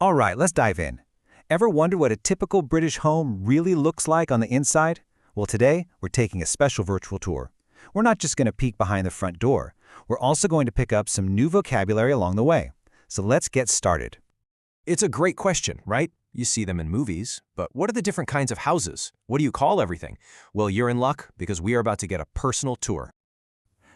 All right, let's dive in. Ever wonder what a typical British home really looks like on the inside? Well, today, we're taking a special virtual tour. We're not just going to peek behind the front door. We're also going to pick up some new vocabulary along the way. So let's get started. It's a great question, right? You see them in movies, but what are the different kinds of houses? What do you call everything? Well, you're in luck because we are about to get a personal tour.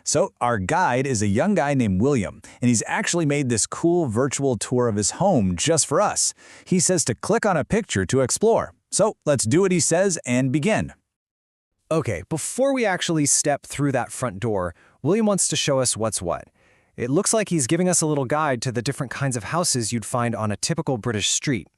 So our guide is a young guy named William, and he's actually made this cool virtual tour of his home just for us. He says to click on a picture to explore. So let's do what he says and begin. Okay, before we actually step through that front door, William wants to show us what's what. It looks like he's giving us a little guide to the different kinds of houses you'd find on a typical British street.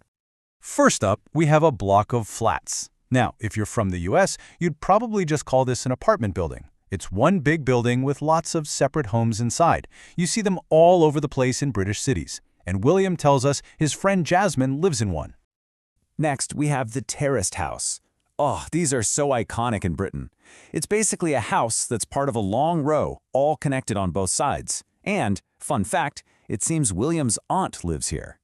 First up, we have a block of flats. Now, if you're from the US, you'd probably just call this an apartment building. It's one big building with lots of separate homes inside. You see them all over the place in British cities. And William tells us his friend Jasmine lives in one. Next, we have the terraced house. Oh, these are so iconic in Britain. It's basically a house that's part of a long row, all connected on both sides. And, fun fact, it seems William's aunt lives here.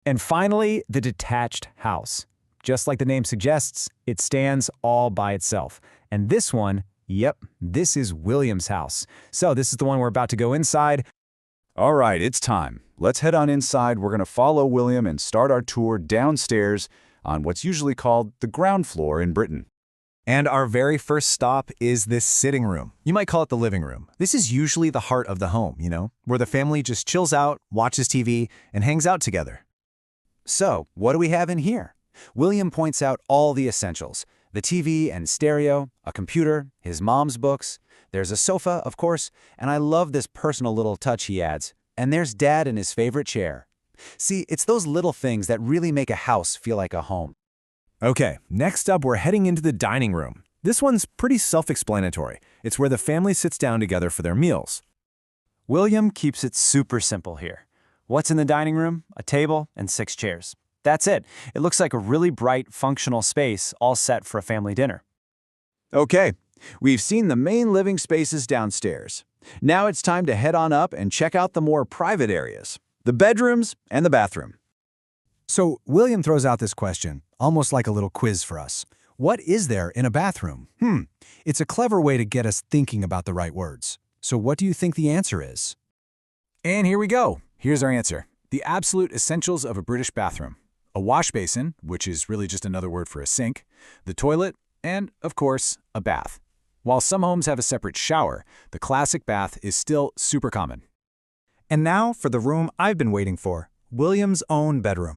And finally, the detached house. Just like the name suggests, it stands all by itself. And this one, yep, this is William's house. So this is the one we're about to go inside. All right, it's time. Let's head on inside. We're going to follow William and start our tour downstairs on what's usually called the ground floor in Britain. And our very first stop is this sitting room. You might call it the living room. This is usually the heart of the home, where the family just chills out, watches TV, and hangs out together. So, what do we have in here? William points out all the essentials. The TV and stereo, a computer, his mom's books. There's a sofa, of course, and I love this personal little touch he adds. And there's Dad in his favorite chair. See, it's those little things that really make a house feel like a home. Okay, next up we're heading into the dining room. This one's pretty self-explanatory. It's where the family sits down together for their meals. William keeps it super simple here. What's in the dining room? A table and 6 chairs. That's it. It looks like a really bright, functional space all set for a family dinner. Okay, we've seen the main living spaces downstairs. Now it's time to head on up and check out the more private areas, the bedrooms and the bathroom. So William throws out this question, almost like a little quiz for us. What is there in a bathroom? It's a clever way to get us thinking about the right words. So what do you think the answer is? And here we go. Here's our answer. The absolute essentials of a British bathroom. A wash basin, which is really just another word for a sink, the toilet, and, of course, a bath. While some homes have a separate shower, the classic bath is still super common. And now for the room I've been waiting for, William's own bedroom.